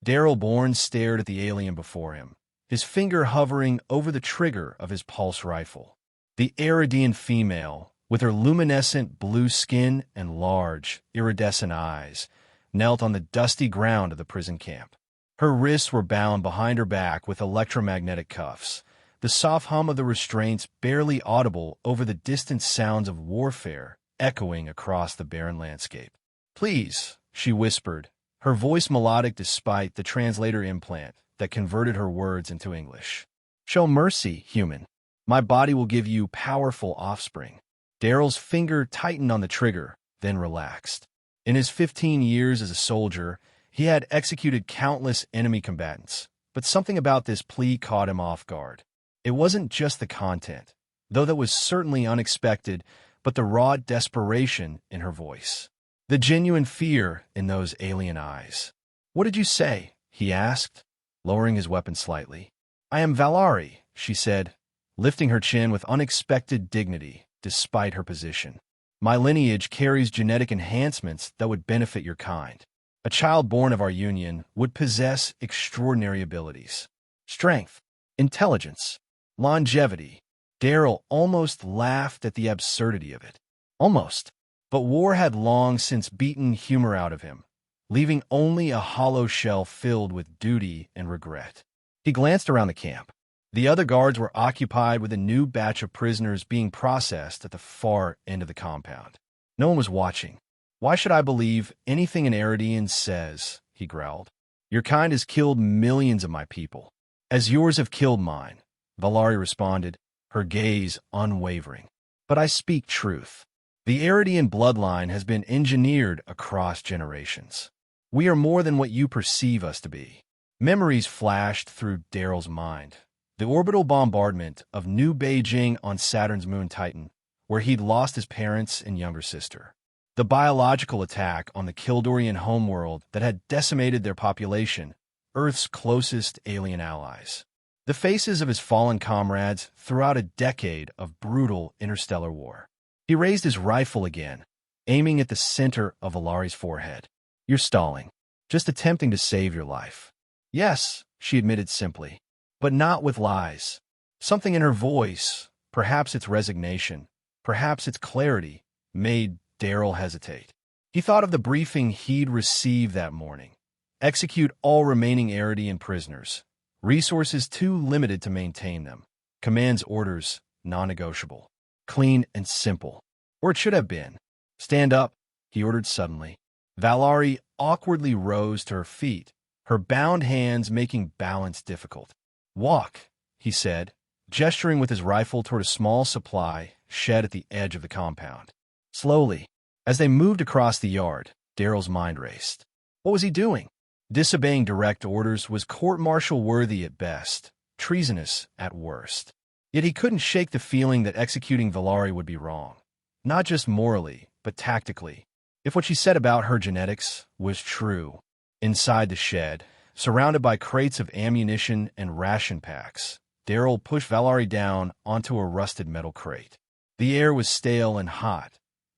Daryl Bourne stared at the alien before him, his finger hovering over the trigger of his pulse rifle. The Eridian female, with her luminescent blue skin and large, iridescent eyes, knelt on the dusty ground of the prison camp. Her wrists were bound behind her back with electromagnetic cuffs, the soft hum of the restraints barely audible over the distant sounds of warfare echoing across the barren landscape. "Please," she whispered, her voice melodic despite the translator implant that converted her words into English. "Show mercy, human. My body will give you powerful offspring." Daryl's finger tightened on the trigger, then relaxed. In his 15 years as a soldier, he had executed countless enemy combatants, but something about this plea caught him off guard. It wasn't just the content, though that was certainly unexpected, but the raw desperation in her voice. The genuine fear in those alien eyes. "What did you say?" he asked, lowering his weapon slightly. "I am Valari," she said, lifting her chin with unexpected dignity despite her position. "My lineage carries genetic enhancements that would benefit your kind. A child born of our union would possess extraordinary abilities. Strength, intelligence, longevity." Daryl almost laughed at the absurdity of it. Almost. But war had long since beaten humor out of him, leaving only a hollow shell filled with duty and regret. He glanced around the camp. The other guards were occupied with a new batch of prisoners being processed at the far end of the compound. No one was watching. "Why should I believe anything an Eridian says?" he growled. "Your kind has killed millions of my people, as yours have killed mine," Valari responded, her gaze unwavering. "But I speak truth. The Eridian bloodline has been engineered across generations. We are more than what you perceive us to be." Memories flashed through Daryl's mind. The orbital bombardment of New Beijing on Saturn's moon Titan, where he'd lost his parents and younger sister. The biological attack on the Kildorian homeworld that had decimated their population, Earth's closest alien allies. The faces of his fallen comrades throughout a decade of brutal interstellar war. He raised his rifle again, aiming at the center of Valari's forehead. "You're stalling. Just attempting to save your life." "Yes," she admitted simply, but not with lies. Something in her voice, perhaps its resignation, perhaps its clarity, made Daryl hesitate. He thought of the briefing he'd received that morning. Execute all remaining Eridian prisoners. Resources too limited to maintain them. Command's orders non-negotiable. Clean and simple. Or it should have been. "Stand up," he ordered suddenly. Valari awkwardly rose to her feet, her bound hands making balance difficult. "Walk," he said, gesturing with his rifle toward a small supply shed at the edge of the compound. Slowly, as they moved across the yard, Daryl's mind raced. What was he doing? Disobeying direct orders was court-martial worthy at best, treasonous at worst. Yet he couldn't shake the feeling that executing Valari would be wrong. Not just morally, but tactically. If what she said about her genetics was true. Inside the shed, surrounded by crates of ammunition and ration packs, Daryl pushed Valari down onto a rusted metal crate. The air was stale and hot,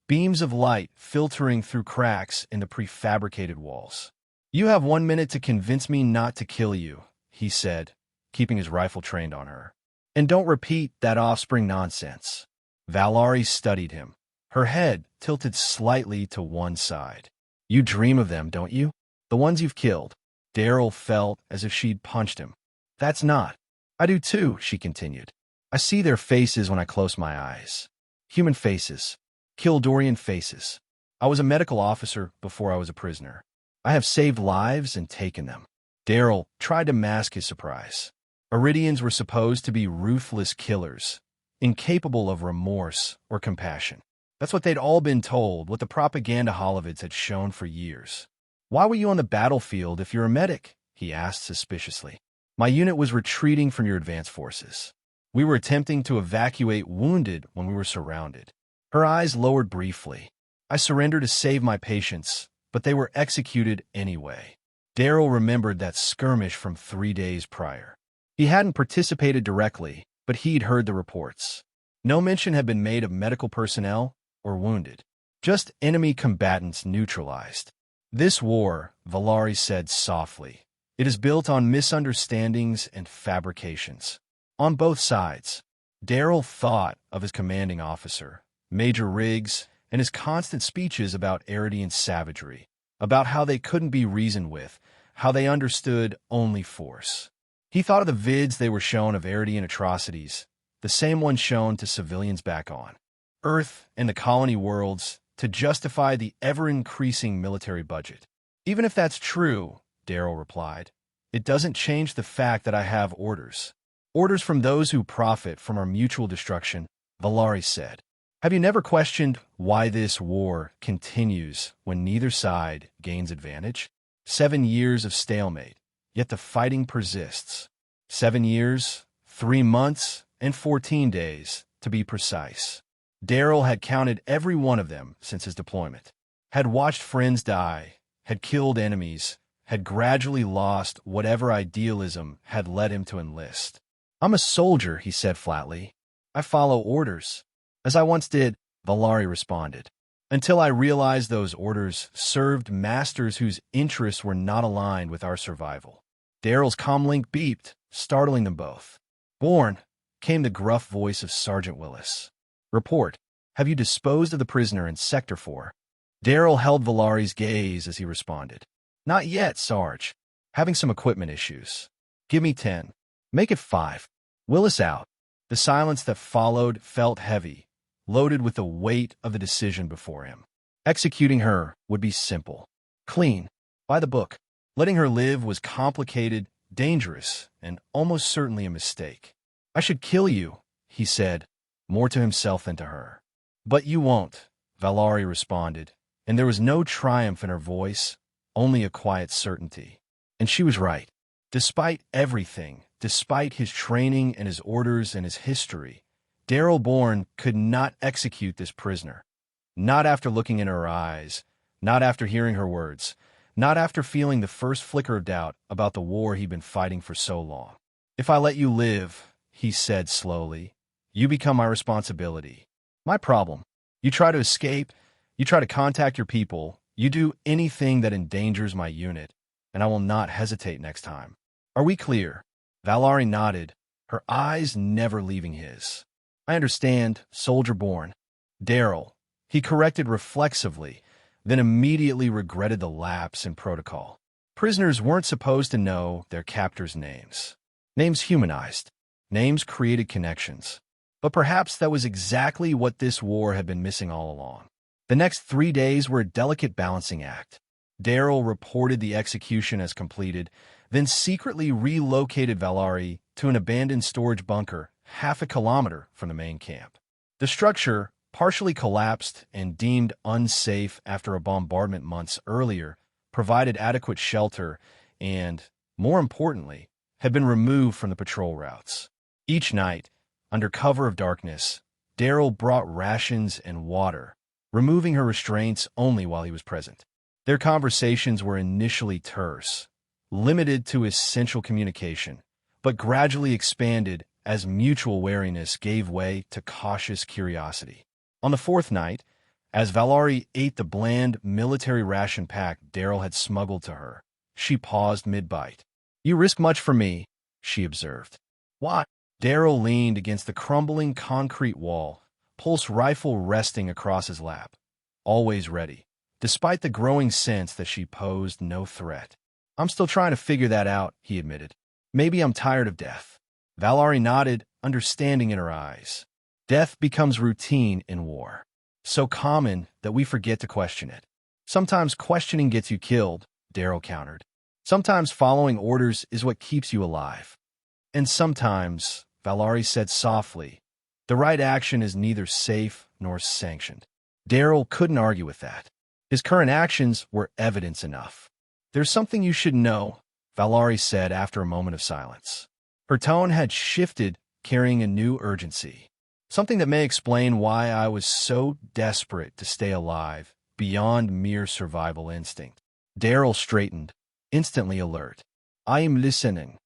beams of light filtering through cracks in the prefabricated walls. "You have 1 minute to convince me not to kill you," he said, keeping his rifle trained on her. "And don't repeat that Offspring nonsense." Valari studied him, her head tilted slightly to one side. "You dream of them, don't you? The ones you've killed." Daryl felt as if she'd punched him. "That's not." "I do too," she continued. "I see their faces when I close my eyes. Human faces. Kildorian faces. I was a medical officer before I was a prisoner. I have saved lives and taken them." Daryl tried to mask his surprise. Eridians were supposed to be ruthless killers, incapable of remorse or compassion. That's what they'd all been told, what the propaganda holovids had shown for years. "Why were you on the battlefield if you're a medic?" he asked suspiciously. "My unit was retreating from your advance forces. We were attempting to evacuate wounded when we were surrounded." Her eyes lowered briefly. "I surrendered to save my patients, but they were executed anyway." Daryl remembered that skirmish from 3 days prior. He hadn't participated directly, but he'd heard the reports. No mention had been made of medical personnel or wounded. Just enemy combatants neutralized. "This war," Valari said softly, It is built on misunderstandings and fabrications. On both sides, Darrell thought of his commanding officer, Major Riggs, and his constant speeches about Eridian savagery, about how they couldn't be reasoned with, how they understood only force. He thought of the vids they were shown of Eridian atrocities, the same ones shown to civilians back on Earth and the colony worlds, to justify the ever-increasing military budget. Even if that's true, Darrell replied, it doesn't change the fact that I have orders. Orders from those who profit from our mutual destruction, Valari said. Have you never questioned why this war continues when neither side gains advantage? 7 years of stalemate, yet the fighting persists. 7 years, 3 months, and 14 days, to be precise. Darrell had counted every one of them since his deployment, had watched friends die, had killed enemies, had gradually lost whatever idealism had led him to enlist. I'm a soldier, he said flatly. I follow orders. As I once did, Valari responded, until I realized those orders served masters whose interests were not aligned with our survival. Darrell's comlink beeped, startling them both. Born, came the gruff voice of Sergeant Willis. Report, have you disposed of the prisoner in Sector 4? Darrell held Valari's gaze as he responded. Not yet, Sarge. Having some equipment issues. Give me 10. Make it 5. Willis out. The silence that followed felt heavy, loaded with the weight of the decision before him. Executing her would be simple, clean, by the book. Letting her live was complicated, dangerous, and almost certainly a mistake. I should kill you, he said, more to himself than to her. But you won't, Valari responded, and there was no triumph in her voice, only a quiet certainty. And she was right. Despite everything, despite his training and his orders and his history, Darrell Bourne could not execute this prisoner. Not after looking in her eyes, not after hearing her words, not after feeling the first flicker of doubt about the war he'd been fighting for so long. If I let you live, he said slowly, you become my responsibility. My problem. You try to escape, you try to contact your people, you do anything that endangers my unit, and I will not hesitate next time. Are we clear? Valari nodded, her eyes never leaving his. I understand, Soldier Born. Darrell, he corrected reflexively, then immediately regretted the lapse in protocol. Prisoners weren't supposed to know their captors' names. Names humanized. Names created connections. But perhaps that was exactly what this war had been missing all along. The next 3 days were a delicate balancing act. Darrell reported the execution as completed, then secretly relocated Valari to an abandoned storage bunker half a kilometer from the main camp. The structure, partially collapsed and deemed unsafe after a bombardment months earlier, provided adequate shelter and, more importantly, had been removed from the patrol routes. Each night, under cover of darkness, Darrell brought rations and water, removing her restraints only while he was present. Their conversations were initially terse, limited to essential communication, but gradually expanded as mutual wariness gave way to cautious curiosity. On the 4th night, as Valari ate the bland military ration pack Darrell had smuggled to her, she paused mid-bite. You risk much for me, she observed. Why? Darrell leaned against the crumbling concrete wall, pulse rifle resting across his lap, always ready, despite the growing sense that she posed no threat. I'm still trying to figure that out, he admitted. Maybe I'm tired of death. Valari nodded, understanding in her eyes. Death becomes routine in war, so common that we forget to question it. Sometimes questioning gets you killed, Darrell countered. Sometimes following orders is what keeps you alive. And sometimes, Valari said softly, the right action is neither safe nor sanctioned. Darrell couldn't argue with that. His current actions were evidence enough. There's something you should know, Valari said after a moment of silence. Her tone had shifted, carrying a new urgency. Something that may explain why I was so desperate to stay alive, beyond mere survival instinct. Darrell straightened, instantly alert. I am listening.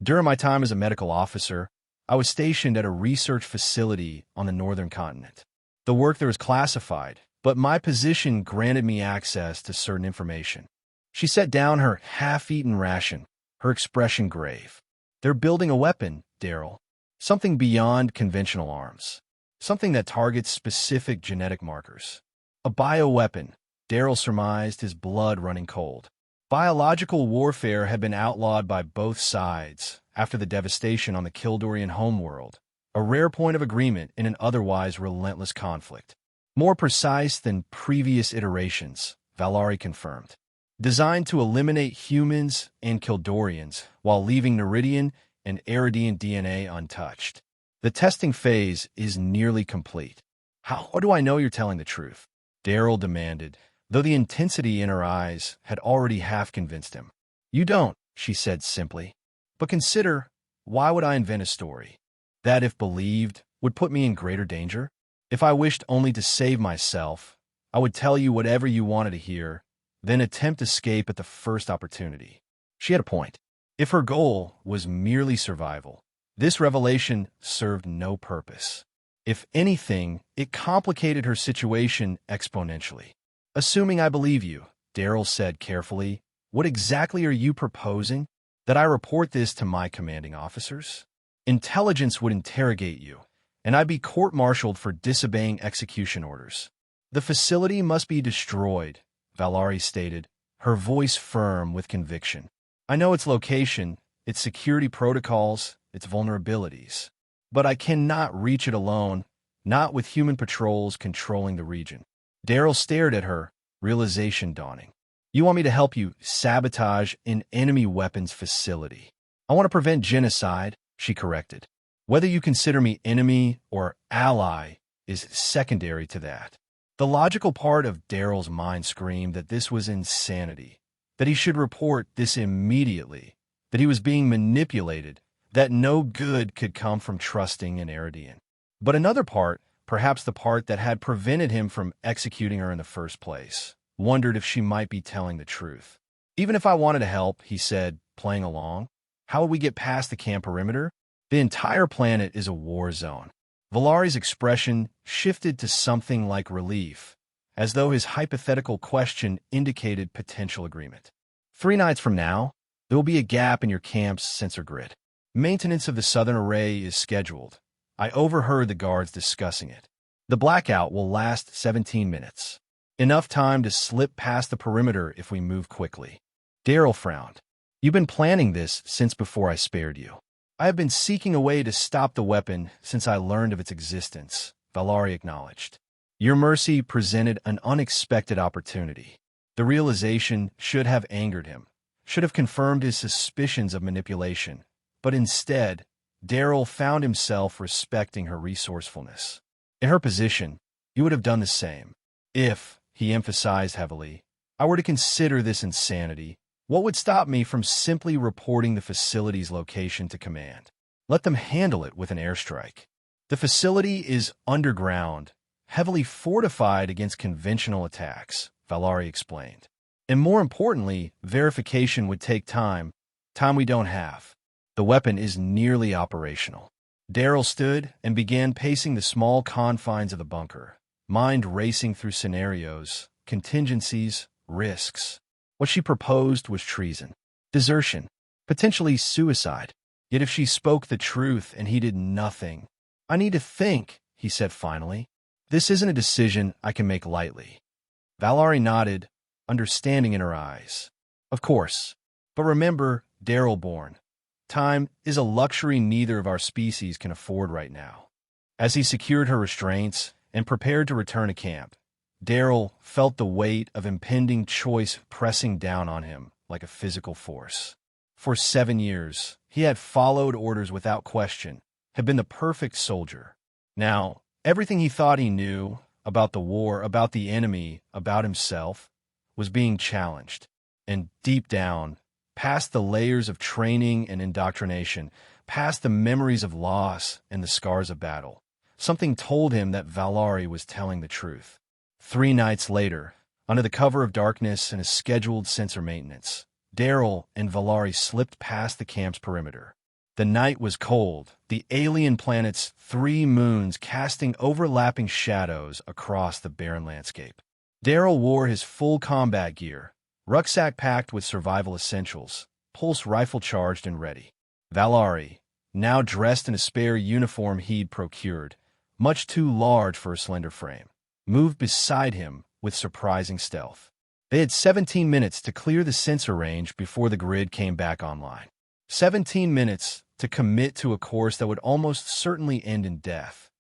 During my time as a medical officer, I was stationed at a research facility on the northern continent. The work there is classified, but my position granted me access to certain information. She set down her half-eaten ration, her expression grave. They're building a weapon, Daryl. Something beyond conventional arms. Something that targets specific genetic markers. A bioweapon, Daryl surmised, his blood running cold. Biological warfare had been outlawed by both sides after the devastation on the Kildorian homeworld, a rare point of agreement in an otherwise relentless conflict. More precise than previous iterations, Valari confirmed. Designed to eliminate humans and Kildorians while leaving Neridian and Eridian DNA untouched. The testing phase is nearly complete. How do I know you're telling the truth? Daryl demanded, though the intensity in her eyes had already half convinced him. You don't, she said simply. But consider, why would I invent a story? That, if believed, would put me in greater danger? If I wished only to save myself, I would tell you whatever you wanted to hear, then attempt escape at the first opportunity. She had a point. If her goal was merely survival, this revelation served no purpose. If anything, it complicated her situation exponentially. Assuming I believe you, Daryl said carefully, what exactly are you proposing? That I report this to my commanding officers? Intelligence would interrogate you, and I'd be court-martialed for disobeying execution orders. The facility must be destroyed, Valari stated, her voice firm with conviction. I know its location, its security protocols, its vulnerabilities. But I cannot reach it alone, not with human patrols controlling the region. Daryl stared at her, realization dawning. You want me to help you sabotage an enemy weapons facility? I want to prevent genocide, she corrected. Whether you consider me enemy or ally is secondary to that. The logical part of Daryl's mind screamed that this was insanity, that he should report this immediately, that he was being manipulated, that no good could come from trusting in Eridian. But another part, perhaps the part that had prevented him from executing her in the first place, wondered if she might be telling the truth. Even if I wanted to help, he said, playing along, how would we get past the camp perimeter? The entire planet is a war zone. Valari's expression shifted to something like relief, as though his hypothetical question indicated potential agreement. 3 nights from now, there will be a gap in your camp's sensor grid. Maintenance of the southern array is scheduled. I overheard the guards discussing it. The blackout will last 17 minutes. Enough time to slip past the perimeter if we move quickly. Daryl frowned. You've been planning this since before I spared you. I have been seeking a way to stop the weapon since I learned of its existence, Valari acknowledged. Your mercy presented an unexpected opportunity. The realization should have angered him, should have confirmed his suspicions of manipulation. But instead, Daryl found himself respecting her resourcefulness. In her position, he would have done the same. If, he emphasized heavily, I were to consider this insanity, what would stop me from simply reporting the facility's location to command? Let them handle it with an airstrike. The facility is underground, heavily fortified against conventional attacks, Valari explained. And more importantly, verification would take time we don't have. The weapon is nearly operational. Daryl stood and began pacing the small confines of the bunker, mind racing through scenarios, contingencies, risks. What she proposed was treason, desertion, potentially suicide. Yet if she spoke the truth and he did nothing, I need to think, he said finally. This isn't a decision I can make lightly. Valari nodded, understanding in her eyes. Of course. But remember, Daryl Bourne, time is a luxury neither of our species can afford right now. As he secured her restraints and prepared to return to camp, Daryl felt the weight of impending choice pressing down on him like a physical force. For 7 years, he had followed orders without question, had been the perfect soldier. Now, everything he thought he knew about the war, about the enemy, about himself, was being challenged. And deep down, past the layers of training and indoctrination, past the memories of loss and the scars of battle, something told him that Valari was telling the truth. 3 nights later, under the cover of darkness and a scheduled sensor maintenance, Daryl and Valari slipped past the camp's perimeter. The night was cold, the alien planet's 3 moons casting overlapping shadows across the barren landscape. Daryl wore his full combat gear, Rucksack packed with survival essentials, pulse rifle charged and ready. Valari, now dressed in a spare uniform he'd procured, much too large for her slender frame, moved beside him with surprising stealth. They had 17 minutes to clear the sensor range before the grid came back online. 17 minutes to commit to a course that would almost certainly end in death,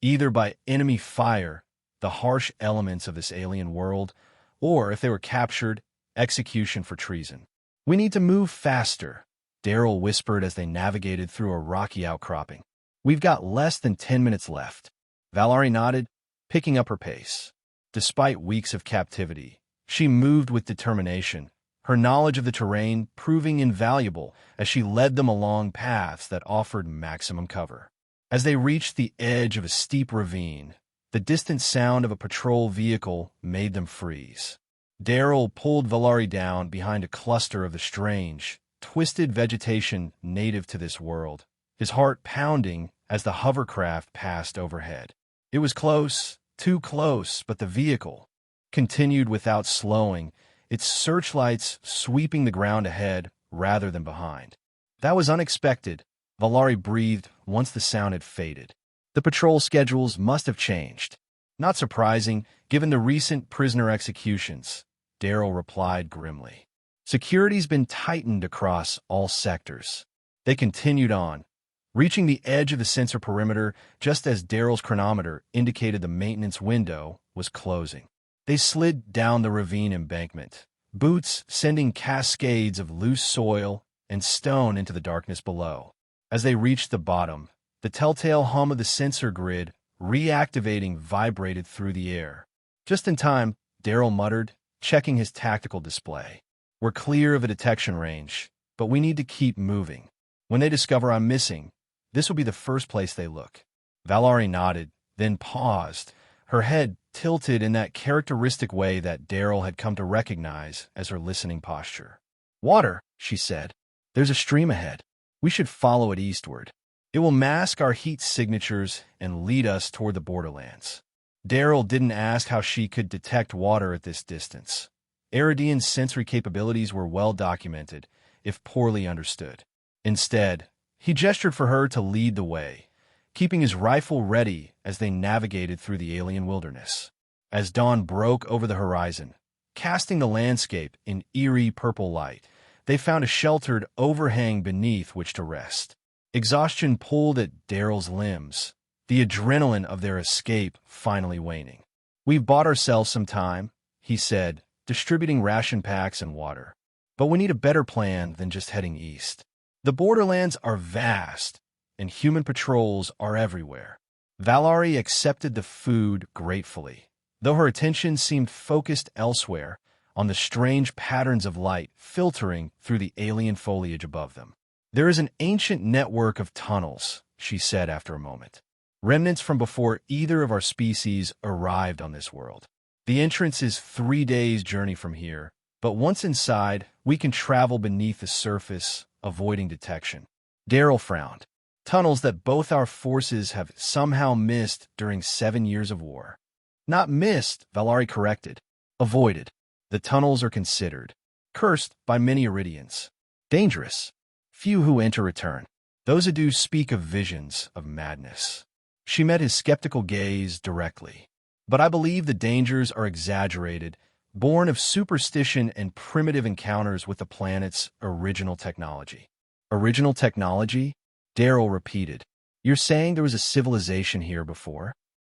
either by enemy fire, the harsh elements of this alien world, or, if they were captured, execution for treason. "We need to move faster," Daryl whispered as they navigated through a rocky outcropping. "We've got less than 10 minutes left." Valari nodded, picking up her pace. Despite weeks of captivity, she moved with determination, her knowledge of the terrain proving invaluable as she led them along paths that offered maximum cover. As they reached the edge of a steep ravine, the distant sound of a patrol vehicle made them freeze. Daryl pulled Valari down behind a cluster of the strange, twisted vegetation native to this world, his heart pounding as the hovercraft passed overhead. It was close, too close, but the vehicle continued without slowing, its searchlights sweeping the ground ahead rather than behind. "That was unexpected," Valari breathed once the sound had faded. "The patrol schedules must have changed." "Not surprising, given the recent prisoner executions," Daryl replied grimly. "Security's been tightened across all sectors." They continued on, reaching the edge of the sensor perimeter just as Daryl's chronometer indicated the maintenance window was closing. They slid down the ravine embankment, boots sending cascades of loose soil and stone into the darkness below. As they reached the bottom, the telltale hum of the sensor grid reactivating vibrated through the air. "Just in time," Daryl muttered, checking his tactical display. "We're clear of a detection range, but we need to keep moving. When they discover I'm missing, this will be the first place they look." Valari nodded, then paused, her head tilted in that characteristic way that Daryl had come to recognize as her listening posture. "Water," she said. "There's a stream ahead. We should follow it eastward. It will mask our heat signatures and lead us toward the borderlands." Daryl didn't ask how she could detect water at this distance. Eridian's sensory capabilities were well documented, if poorly understood. Instead, he gestured for her to lead the way, keeping his rifle ready as they navigated through the alien wilderness. As dawn broke over the horizon, casting the landscape in eerie purple light, they found a sheltered overhang beneath which to rest. Exhaustion pulled at Daryl's limbs, the adrenaline of their escape finally waning. "We've bought ourselves some time," he said, distributing ration packs and water. "But we need a better plan than just heading east. The borderlands are vast, and human patrols are everywhere." Valari accepted the food gratefully, though her attention seemed focused elsewhere, on the strange patterns of light filtering through the alien foliage above them. "There is an ancient network of tunnels," she said after a moment. "Remnants from before either of our species arrived on this world. The entrance is 3 days' journey from here, but once inside, we can travel beneath the surface, avoiding detection." Daryl frowned. "Tunnels that both our forces have somehow missed during 7 years of war." "Not missed," Valari corrected. "Avoided. The tunnels are considered cursed by many Iridians. Dangerous. Few who enter return. Those who do speak of visions of madness." She met his skeptical gaze directly. "But I believe the dangers are exaggerated, born of superstition and primitive encounters with the planet's original technology." "Original technology?" Daryl repeated. "You're saying there was a civilization here before?"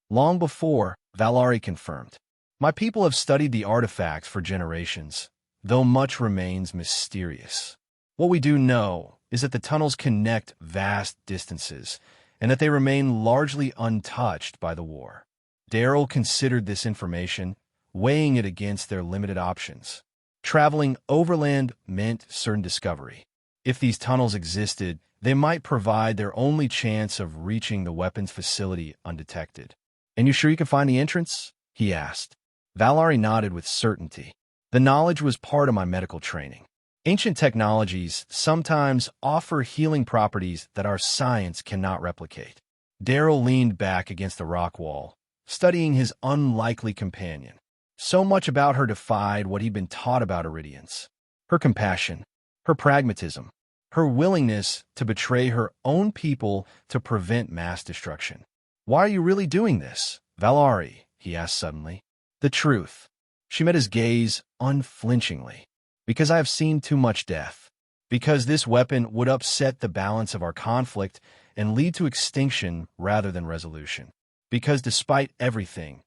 "Long before," Valari confirmed. "My people have studied the artifacts for generations, though much remains mysterious. What we do know is that the tunnels connect vast distances, and that they remain largely untouched by the war." Daryl considered this information, weighing it against their limited options. Traveling overland meant certain discovery. If these tunnels existed, they might provide their only chance of reaching the weapons facility undetected. "And you sure you can find the entrance?" he asked. Valari nodded with certainty. "The knowledge was part of my medical training. Ancient technologies sometimes offer healing properties that our science cannot replicate." Daryl leaned back against the rock wall, studying his unlikely companion. So much about her defied what he'd been taught about Iridians. Her compassion, her pragmatism, her willingness to betray her own people to prevent mass destruction. "Why are you really doing this, Valari?" he asked suddenly. "The truth." She met his gaze unflinchingly. "Because I have seen too much death. Because this weapon would upset the balance of our conflict and lead to extinction rather than resolution. Because despite everything,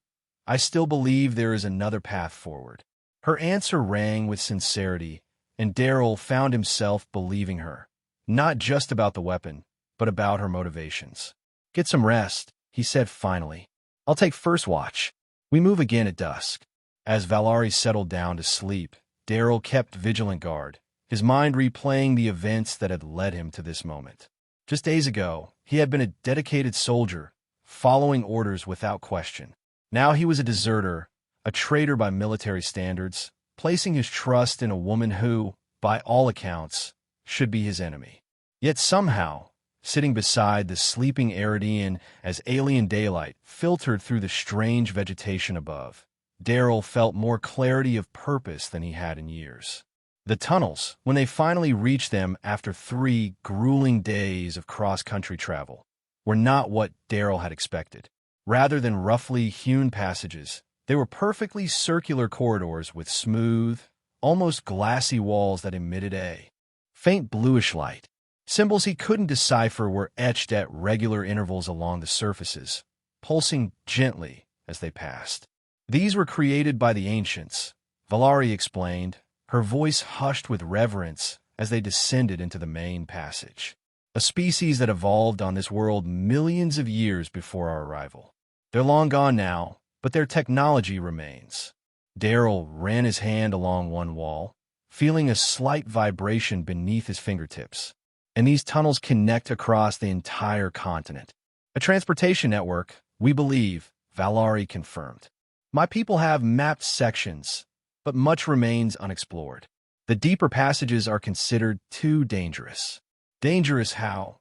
I still believe there is another path forward." Her answer rang with sincerity, and Darrell found himself believing her, not just about the weapon, but about her motivations. "Get some rest," he said finally. "I'll take first watch. We move again at dusk." As Valari settled down to sleep, Darrell kept vigilant guard, his mind replaying the events that had led him to this moment. Just days ago, he had been a dedicated soldier, following orders without question. Now he was a deserter, a traitor by military standards, placing his trust in a woman who, by all accounts, should be his enemy. Yet somehow, sitting beside the sleeping Eridian as alien daylight filtered through the strange vegetation above, Darrell felt more clarity of purpose than he had in years. The tunnels, when they finally reached them after 3 grueling days of cross-country travel, were not what Darrell had expected. Rather than roughly hewn passages, they were perfectly circular corridors with smooth, almost glassy walls that emitted a faint bluish light. Symbols he couldn't decipher were etched at regular intervals along the surfaces, pulsing gently as they passed. "These were created by the ancients," Valari explained, her voice hushed with reverence as they descended into the main passage. "A species that evolved on this world millions of years before our arrival. They're long gone now, but their technology remains." Darrell ran his hand along one wall, feeling a slight vibration beneath his fingertips. "And these tunnels connect across the entire continent. A transportation network, we believe," Valari confirmed. "My people have mapped sections, but much remains unexplored. The deeper passages are considered too dangerous." "Dangerous how?"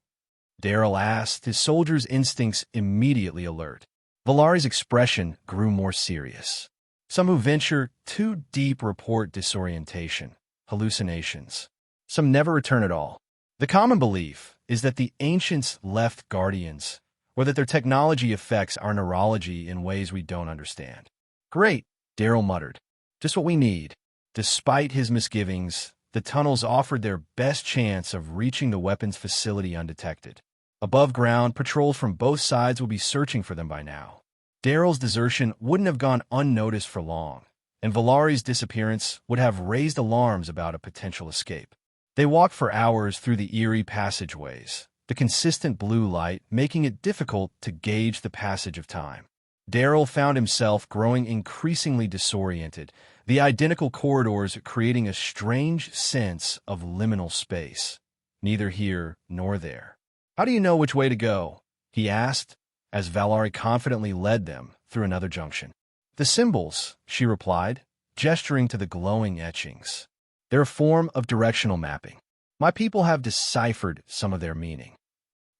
Darrell asked, his soldier's instincts immediately alert. Valari's expression grew more serious. "Some who venture too deep report disorientation, hallucinations. Some never return at all. The common belief is that the ancients left guardians, or that their technology affects our neurology in ways we don't understand." "Great," Darrell muttered. "Just what we need." Despite his misgivings, the tunnels offered their best chance of reaching the weapons facility undetected. Above ground, patrols from both sides would be searching for them by now. Darrell's desertion wouldn't have gone unnoticed for long, and Valari's disappearance would have raised alarms about a potential escape. They walked for hours through the eerie passageways, the consistent blue light making it difficult to gauge the passage of time. Darrell found himself growing increasingly disoriented, the identical corridors creating a strange sense of liminal space, neither here nor there. "How do you know which way to go?" he asked, as Valari confidently led them through another junction. "The symbols," she replied, gesturing to the glowing etchings. "They're a form of directional mapping. My people have deciphered some of their meaning."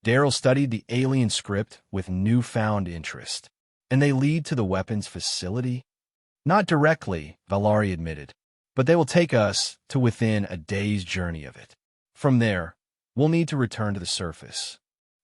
Darrell studied the alien script with newfound interest. "And they lead to the weapons facility?" "Not directly," Valari admitted, "but they will take us to within a day's journey of it. From there, we'll need to return to the surface."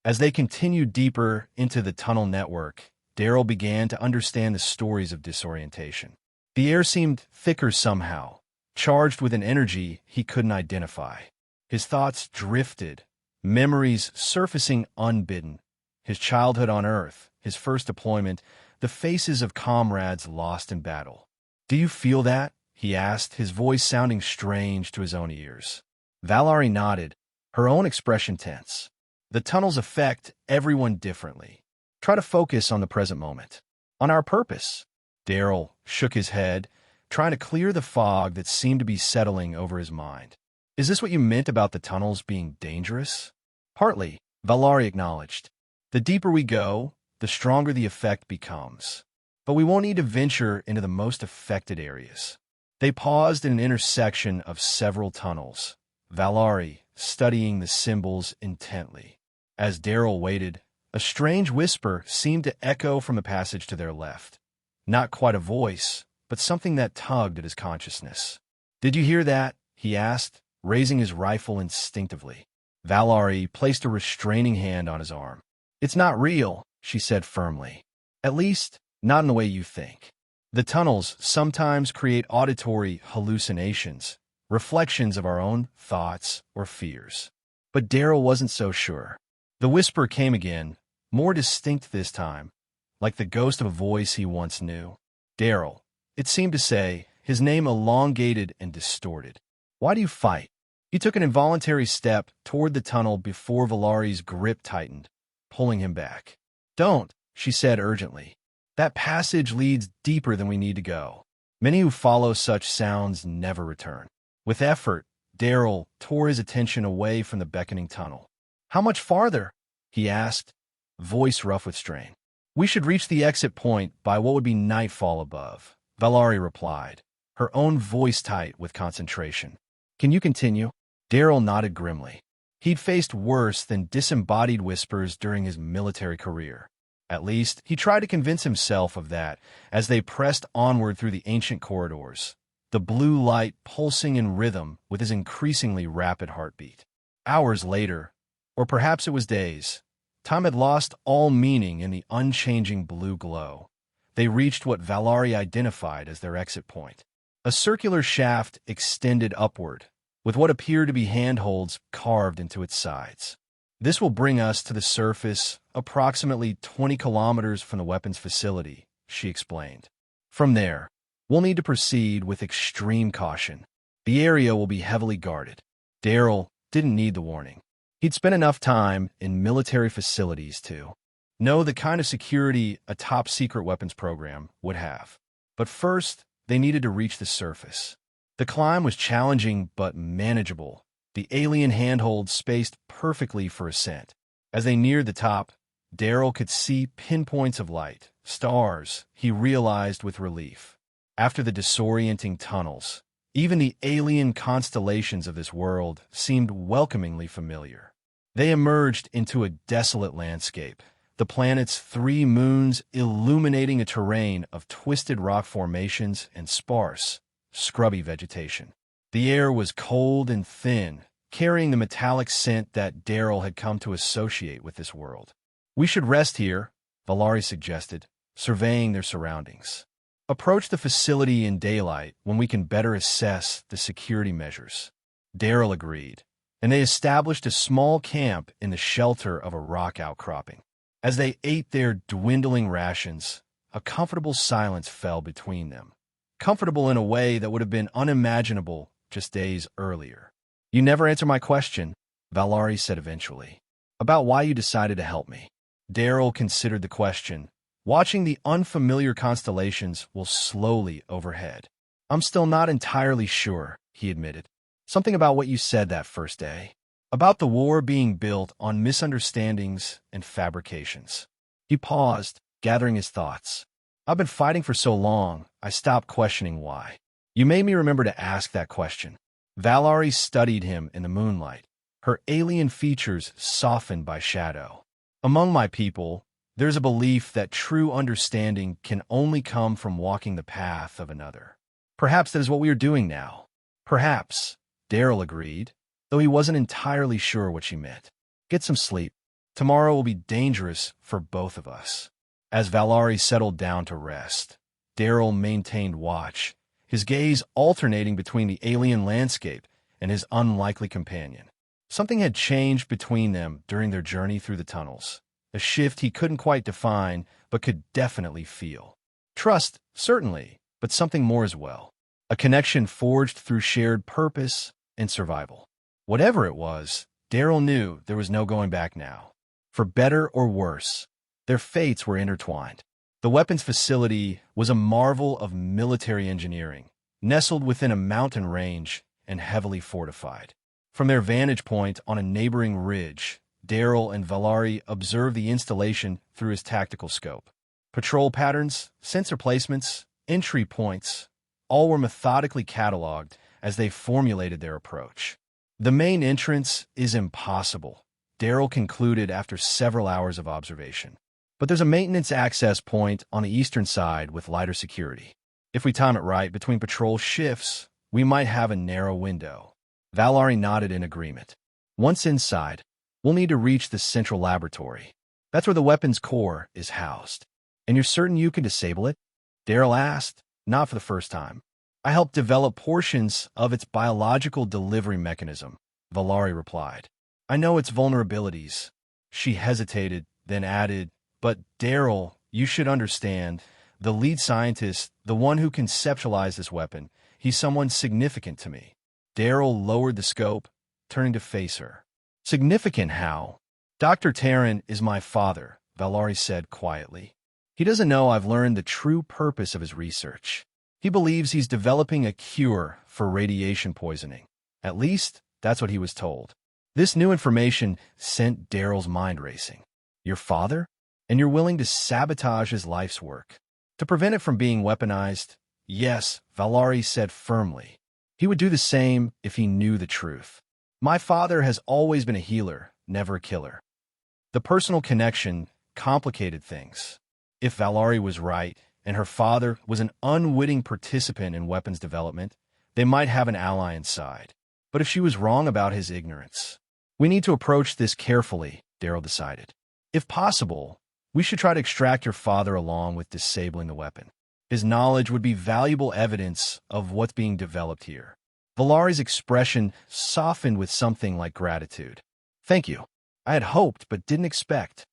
As they continued deeper into the tunnel network, Darrell began to understand the stories of disorientation. The air seemed thicker somehow, charged with an energy he couldn't identify. His thoughts drifted, memories surfacing unbidden. His childhood on Earth, his first deployment, the faces of comrades lost in battle. "Do you feel that?" he asked, his voice sounding strange to his own ears. Valari nodded, her own expression tense. "The tunnels affect everyone differently. Try to focus on the present moment. On our purpose." Darrell shook his head, trying to clear the fog that seemed to be settling over his mind. "Is this what you meant about the tunnels being dangerous?" "Partly," Valari acknowledged. "The deeper we go, the stronger the effect becomes. But we won't need to venture into the most affected areas." They paused in an intersection of several tunnels, Valari studying the symbols intently. As Darrell waited, a strange whisper seemed to echo from the passage to their left. Not quite a voice, but something that tugged at his consciousness. "Did you hear that?" he asked, raising his rifle instinctively. Valari placed a restraining hand on his arm. "It's not real," she said firmly. "At least, not in the way you think. The tunnels sometimes create auditory hallucinations, reflections of our own thoughts or fears." But Daryl wasn't so sure. The whisper came again, more distinct this time, like the ghost of a voice he once knew. "Daryl," it seemed to say, his name elongated and distorted. "Why do you fight?" He took an involuntary step toward the tunnel before Valari's grip tightened, pulling him back. "Don't," she said urgently. "That passage leads deeper than we need to go. Many who follow such sounds never return." With effort, Daryl tore his attention away from the beckoning tunnel. "How much farther?" he asked, voice rough with strain. "We should reach the exit point by what would be nightfall above," Valari replied, her own voice tight with concentration. "Can you continue?" Daryl nodded grimly. He'd faced worse than disembodied whispers during his military career. At least, he tried to convince himself of that as they pressed onward through the ancient corridors, the blue light pulsing in rhythm with his increasingly rapid heartbeat. Hours later, or perhaps it was days, time had lost all meaning in the unchanging blue glow. They reached what Valari identified as their exit point. A circular shaft extended upward, with what appeared to be handholds carved into its sides. "This will bring us to the surface approximately 20 kilometers from the weapons facility," she explained. "From there, we'll need to proceed with extreme caution. The area will be heavily guarded." Daryl didn't need the warning. He'd spent enough time in military facilities to know the kind of security a top-secret weapons program would have. But first, they needed to reach the surface. The climb was challenging but manageable, the alien handholds spaced perfectly for ascent. As they neared the top, Daryl could see pinpoints of light, stars, he realized with relief. After the disorienting tunnels, even the alien constellations of this world seemed welcomingly familiar. They emerged into a desolate landscape, the planet's 3 moons illuminating a terrain of twisted rock formations and sparse, scrubby vegetation. The air was cold and thin, carrying the metallic scent that Daryl had come to associate with this world. "We should rest here," Valari suggested, surveying their surroundings. "Approach the facility in daylight when we can better assess the security measures." Daryl agreed, and they established a small camp in the shelter of a rock outcropping. As they ate their dwindling rations, a comfortable silence fell between them. Comfortable in a way that would have been unimaginable just days earlier. "You never answer my question," Valari said eventually, "about why you decided to help me." Daryl considered the question, watching the unfamiliar constellations while slowly overhead. "I'm still not entirely sure," he admitted. "Something about what you said that first day. About the war being built on misunderstandings and fabrications." He paused, gathering his thoughts. "I've been fighting for so long, I stopped questioning why. You made me remember to ask that question." Valari studied him in the moonlight, her alien features softened by shadow. "Among my people, there's a belief that true understanding can only come from walking the path of another. Perhaps that is what we are doing now." "Perhaps," Daryl agreed, though he wasn't entirely sure what she meant. "Get some sleep. Tomorrow will be dangerous for both of us." As Valari settled down to rest, Daryl maintained watch, his gaze alternating between the alien landscape and his unlikely companion. Something had changed between them during their journey through the tunnels, a shift he couldn't quite define but could definitely feel. Trust, certainly, but something more as well. A connection forged through shared purpose and survival. Whatever it was, Daryl knew there was no going back now. For better or worse, their fates were intertwined. The weapons facility was a marvel of military engineering, nestled within a mountain range and heavily fortified. From their vantage point on a neighboring ridge, Daryl and Valari observed the installation through his tactical scope. Patrol patterns, sensor placements, entry points, all were methodically cataloged as they formulated their approach. "The main entrance is impossible," Daryl concluded after several hours of observation. "But there's a maintenance access point on the eastern side with lighter security." If we time it right between patrol shifts, we might have a narrow window. Valari nodded in agreement. Once inside, we'll need to reach the central laboratory. That's where the weapon's core is housed. And you're certain you can disable it? Daryl asked, not for the first time. I helped develop portions of its biological delivery mechanism, Valari replied. I know its vulnerabilities. She hesitated, then added, but Daryl, you should understand, the lead scientist, the one who conceptualized this weapon, he's someone significant to me. Daryl lowered the scope, turning to face her. Significant how? Dr. Taryn is my father, Valari said quietly. He doesn't know I've learned the true purpose of his research. He believes he's developing a cure for radiation poisoning. At least, that's what he was told. This new information sent Daryl's mind racing. Your father? And you're willing to sabotage his life's work? To prevent it from being weaponized? Yes, Valari said firmly. He would do the same if he knew the truth. My father has always been a healer, never a killer. The personal connection complicated things. If Valari was right, and her father was an unwitting participant in weapons development, they might have an ally inside. But if she was wrong about his ignorance, we need to approach this carefully, Daryl decided. If possible, we should try to extract your father along with disabling the weapon. His knowledge would be valuable evidence of what's being developed here. Valari's expression softened with something like gratitude. Thank you. I had hoped but didn't expect.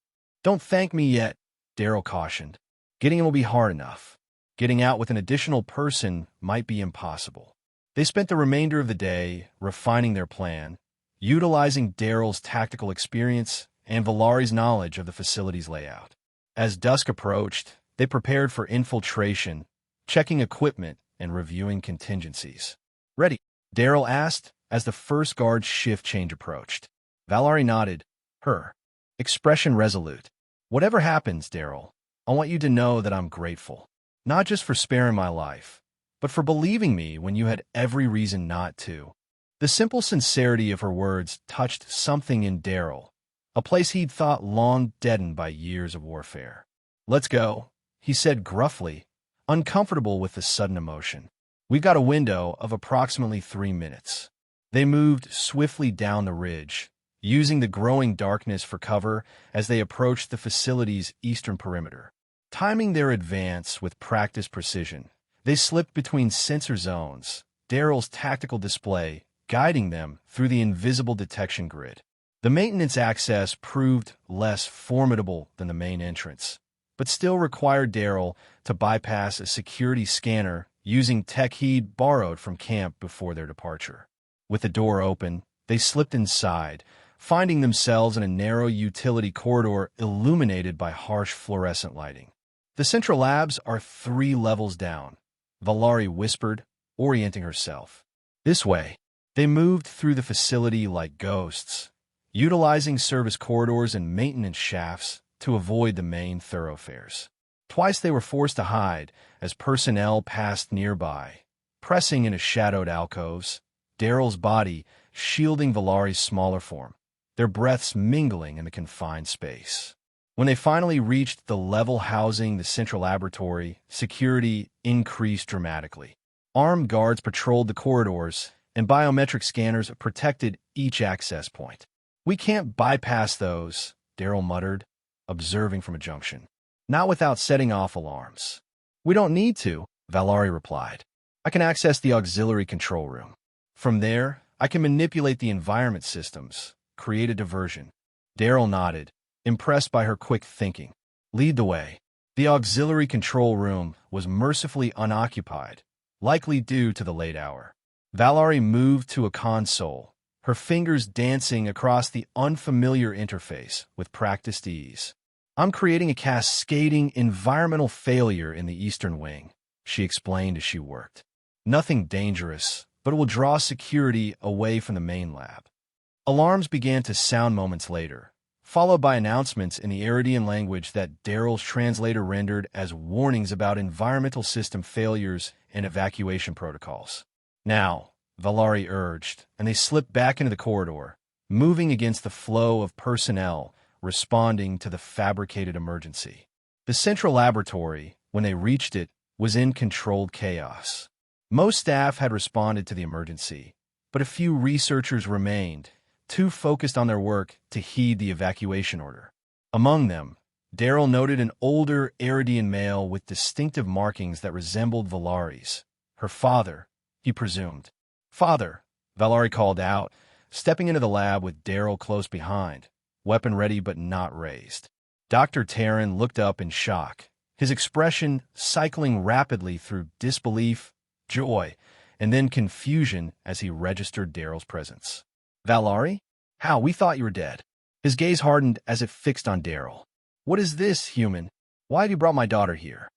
Don't thank me yet, Daryl cautioned. Getting in will be hard enough. Getting out with an additional person might be impossible. They spent the remainder of the day refining their plan, utilizing Daryl's tactical experience and Valari's knowledge of the facility's layout. As dusk approached, they prepared for infiltration, checking equipment and reviewing contingencies. Ready? Daryl asked as the first guard's shift change approached. Valari nodded, her expression resolute. Whatever happens, Daryl, I want you to know that I'm grateful, not just for sparing my life, but for believing me when you had every reason not to. The simple sincerity of her words touched something in Daryl, a place he'd thought long deadened by years of warfare. Let's go, he said gruffly, uncomfortable with the sudden emotion. We've got a window of approximately 3 minutes. They moved swiftly down the ridge, using the growing darkness for cover as they approached the facility's eastern perimeter. Timing their advance with practiced precision, they slipped between sensor zones, Daryl's tactical display guiding them through the invisible detection grid. The maintenance access proved less formidable than the main entrance, but still required Daryl to bypass a security scanner using tech he'd borrowed from camp before their departure. With the door open, they slipped inside, finding themselves in a narrow utility corridor illuminated by harsh fluorescent lighting. The central labs are 3 levels down, Valari whispered, orienting herself. This way. They moved through the facility like ghosts, utilizing service corridors and maintenance shafts to avoid the main thoroughfares. Twice they were forced to hide as personnel passed nearby, pressing into shadowed alcoves, Daryl's body shielding Valari's smaller form, their breaths mingling in the confined space. When they finally reached the level housing the central laboratory, security increased dramatically. Armed guards patrolled the corridors, and biometric scanners protected each access point. We can't bypass those, Daryl muttered, observing from a junction. Not without setting off alarms. We don't need to, Valari replied. I can access the auxiliary control room. From there, I can manipulate the environment systems, create a diversion. Daryl nodded, impressed by her quick thinking. Lead the way. The auxiliary control room was mercifully unoccupied, likely due to the late hour. Valari moved to a console, her fingers dancing across the unfamiliar interface with practiced ease. I'm creating a cascading environmental failure in the eastern wing, she explained as she worked. Nothing dangerous, but it will draw security away from the main lab. Alarms began to sound moments later, followed by announcements in the Iridian language that Daryl's translator rendered as warnings about environmental system failures and evacuation protocols. Now, Valari urged, and they slipped back into the corridor, moving against the flow of personnel responding to the fabricated emergency. The central laboratory, when they reached it, was in controlled chaos. Most staff had responded to the emergency, but a few researchers remained, too focused on their work to heed the evacuation order. Among them, Daryl noted an older Eridian male with distinctive markings that resembled Valari's. Her father, he presumed. "Father," Valari called out, stepping into the lab with Daryl close behind, weapon ready but not raised. Dr. Taryn looked up in shock, his expression cycling rapidly through disbelief, joy, and then confusion as he registered Daryl's presence. "Valari? How? We thought you were dead." His gaze hardened as it fixed on Daryl. "What is this, human? Why have you brought my daughter here?"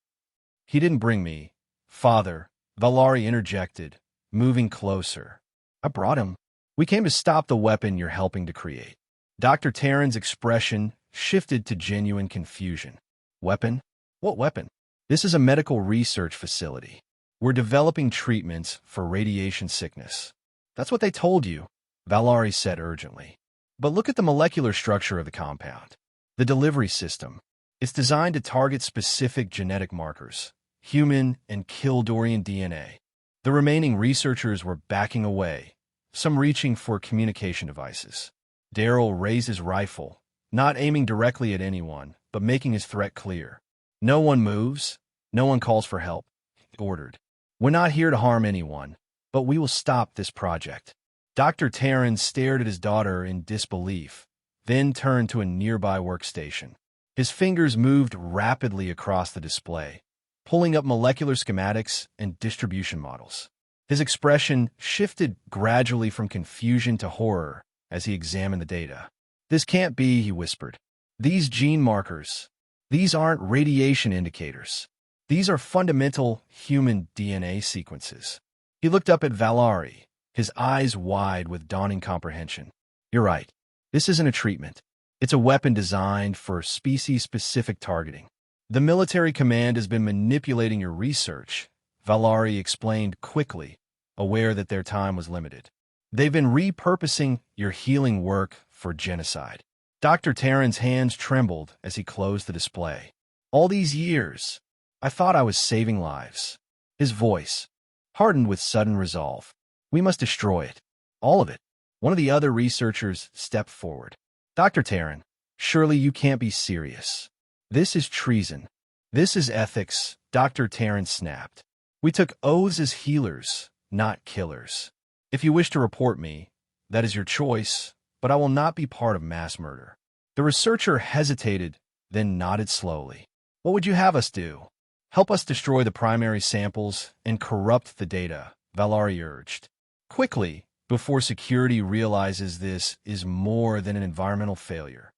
"He didn't bring me, Father," Valari interjected, moving closer. "I brought him. We came to stop the weapon you're helping to create." Dr. Taryn's expression shifted to genuine confusion. "Weapon? What weapon?" "This is a medical research facility. We're developing treatments for radiation sickness." "That's what they told you," Valari said urgently. "But look at the molecular structure of the compound. The delivery system. It's designed to target specific genetic markers, human and Kildorian DNA." The remaining researchers were backing away, some reaching for communication devices. Daryl raised his rifle, not aiming directly at anyone, but making his threat clear. "No one moves, no one calls for help," he ordered. "We're not here to harm anyone, but we will stop this project." Dr. Taryn stared at his daughter in disbelief, then turned to a nearby workstation. His fingers moved rapidly across the display, pulling up molecular schematics and distribution models. His expression shifted gradually from confusion to horror as he examined the data. "This can't be," he whispered. "These gene markers, these aren't radiation indicators. These are fundamental human DNA sequences." He looked up at Valari, his eyes wide with dawning comprehension. "You're right. This isn't a treatment. It's a weapon designed for species-specific targeting. The military command has been manipulating your research," Valari explained quickly, aware that their time was limited. "They've been repurposing your healing work for genocide." Dr. Taryn's hands trembled as he closed the display. "All these years, I thought I was saving lives." His voice hardened with sudden resolve. "We must destroy it. All of it." One of the other researchers stepped forward. "Dr. Taryn, surely you can't be serious. This is treason. This is ethics," Dr. Taryn snapped. "We took oaths as healers, not killers. If you wish to report me, that is your choice, but I will not be part of mass murder." The researcher hesitated, then nodded slowly. "What would you have us do?" "Help us destroy the primary samples and corrupt the data," Valari urged. "Quickly, before security realizes this is more than an environmental failure."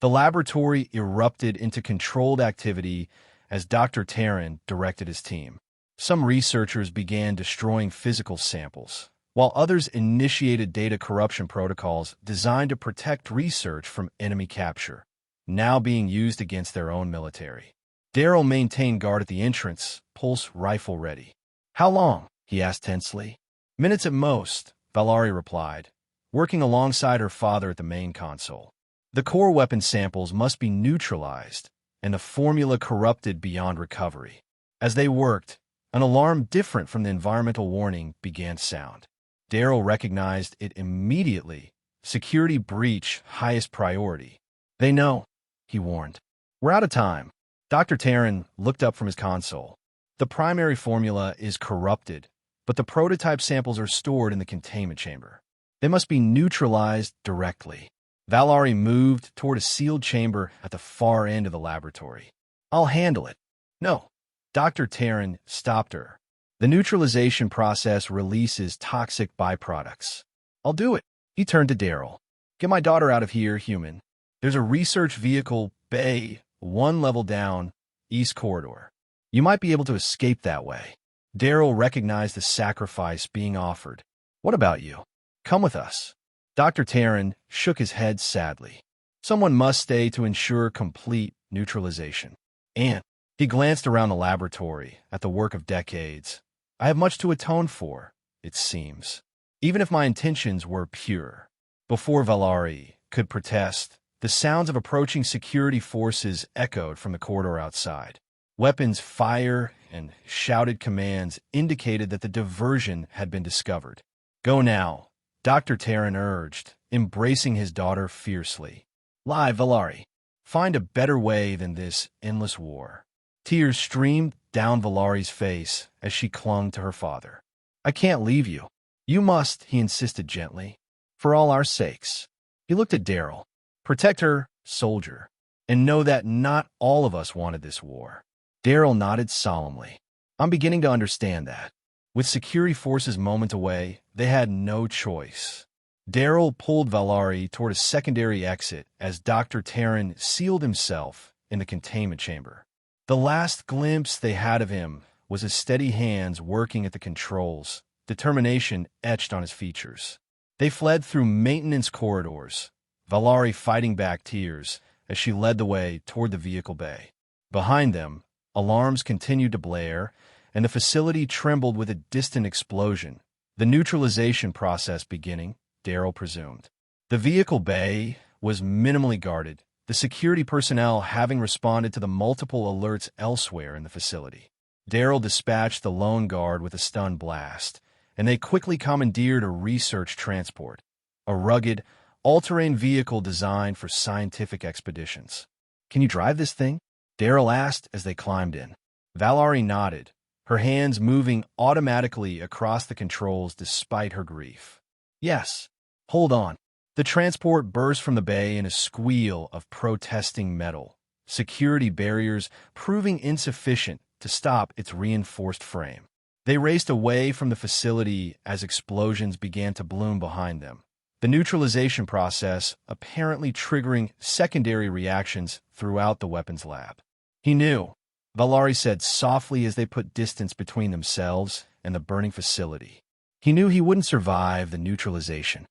The laboratory erupted into controlled activity as Dr. Taryn directed his team. Some researchers began destroying physical samples, while others initiated data corruption protocols designed to protect research from enemy capture, now being used against their own military. Daryl maintained guard at the entrance, pulse rifle ready. "How long?" he asked tensely. "Minutes at most," Valari replied, working alongside her father at the main console. "The core weapon samples must be neutralized, and the formula corrupted beyond recovery." As they worked, an alarm different from the environmental warning began to sound. Daryl recognized it immediately. "Security breach, highest priority." "They know," he warned. "We're out of time." Dr. Taryn looked up from his console. "The primary formula is corrupted, but the prototype samples are stored in the containment chamber. They must be neutralized directly." Valari moved toward a sealed chamber at the far end of the laboratory. "I'll handle it." "No." Dr. Taryn stopped her. "The neutralization process releases toxic byproducts." "I'll do it." He turned to Daryl. "Get my daughter out of here, human. There's a research vehicle bay, one level down, east corridor. You might be able to escape that way." Daryl recognized the sacrifice being offered. "What about you? Come with us." Dr. Taryn shook his head sadly. "Someone must stay to ensure complete neutralization." And he glanced around the laboratory at the work of decades. "I have much to atone for, it seems, even if my intentions were pure." Before Valari could protest, the sounds of approaching security forces echoed from the corridor outside. Weapons fire and shouted commands indicated that the diversion had been discovered. "Go now," Dr. Terran urged, embracing his daughter fiercely. "Lie, Valari. Find a better way than this endless war." Tears streamed down Valari's face as she clung to her father. "I can't leave you. You must," he insisted gently. "For all our sakes." He looked at Daryl. "Protect her, soldier, and know that not all of us wanted this war." Daryl nodded solemnly. "I'm beginning to understand that." With security forces moments away, they had no choice. Daryl pulled Valari toward a secondary exit as Dr. Terran sealed himself in the containment chamber. The last glimpse they had of him was his steady hands working at the controls, determination etched on his features. They fled through maintenance corridors, Valari fighting back tears as she led the way toward the vehicle bay. Behind them, alarms continued to blare, and the facility trembled with a distant explosion, the neutralization process beginning, Daryl presumed. The vehicle bay was minimally guarded, the security personnel having responded to the multiple alerts elsewhere in the facility. Daryl dispatched the lone guard with a stun blast, and they quickly commandeered a research transport, a rugged, all-terrain vehicle designed for scientific expeditions. "Can you drive this thing?" Daryl asked as they climbed in. Valari nodded, her hands moving automatically across the controls despite her grief. "Yes. Hold on." The transport burst from the bay in a squeal of protesting metal, security barriers proving insufficient to stop its reinforced frame. They raced away from the facility as explosions began to bloom behind them, the neutralization process apparently triggering secondary reactions throughout the weapons lab. "He knew," Valari said softly as they put distance between themselves and the burning facility. "He knew he wouldn't survive the neutralization."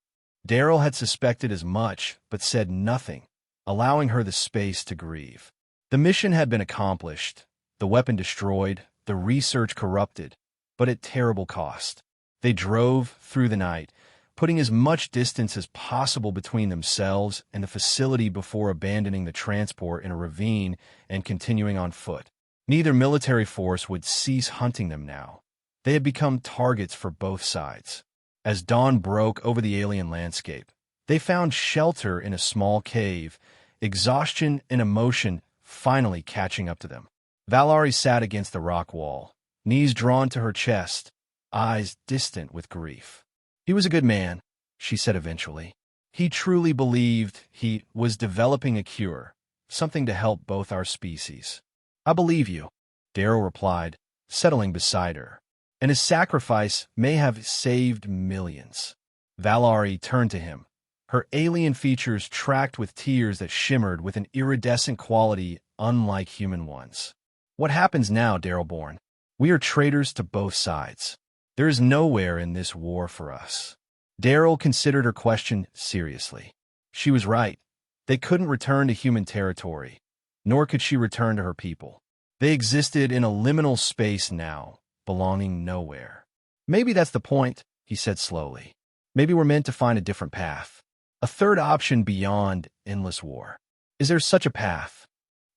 Daryl had suspected as much, but said nothing, allowing her the space to grieve. The mission had been accomplished, the weapon destroyed, the research corrupted, but at terrible cost. They drove through the night, putting as much distance as possible between themselves and the facility before abandoning the transport in a ravine and continuing on foot. Neither military force would cease hunting them now. They had become targets for both sides. As dawn broke over the alien landscape, they found shelter in a small cave, exhaustion and emotion finally catching up to them. Valari sat against the rock wall, knees drawn to her chest, eyes distant with grief. "He was a good man," she said eventually. "He truly believed he was developing a cure, something to help both our species." "I believe you," Daryl replied, settling beside her. "And his sacrifice may have saved millions." Valari turned to him, her alien features tracked with tears that shimmered with an iridescent quality unlike human ones. "What happens now, Darylborn? We are traitors to both sides. There is nowhere in this war for us." Daryl considered her question seriously. She was right. They couldn't return to human territory, nor could she return to her people. They existed in a liminal space now, belonging nowhere. "Maybe that's the point," he said slowly. "Maybe we're meant to find a different path. A third option beyond endless war." "Is there such a path?"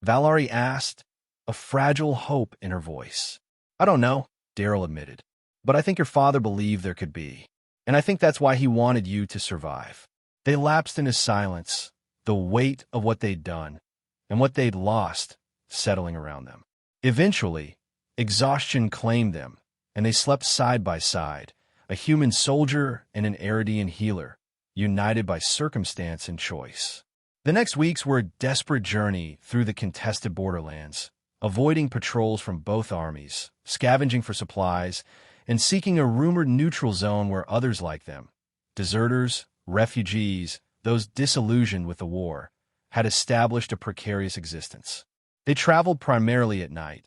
Valari asked, a fragile hope in her voice. "I don't know," Daryl admitted. "But I think your father believed there could be. And I think that's why he wanted you to survive." They lapsed into silence, the weight of what they'd done and what they'd lost settling around them. Eventually, exhaustion claimed them, and they slept side by side, a human soldier and an Eridian healer, united by circumstance and choice. The next weeks were a desperate journey through the contested borderlands, avoiding patrols from both armies, scavenging for supplies, and seeking a rumored neutral zone where others like them, deserters, refugees, those disillusioned with the war, had established a precarious existence. They traveled primarily at night,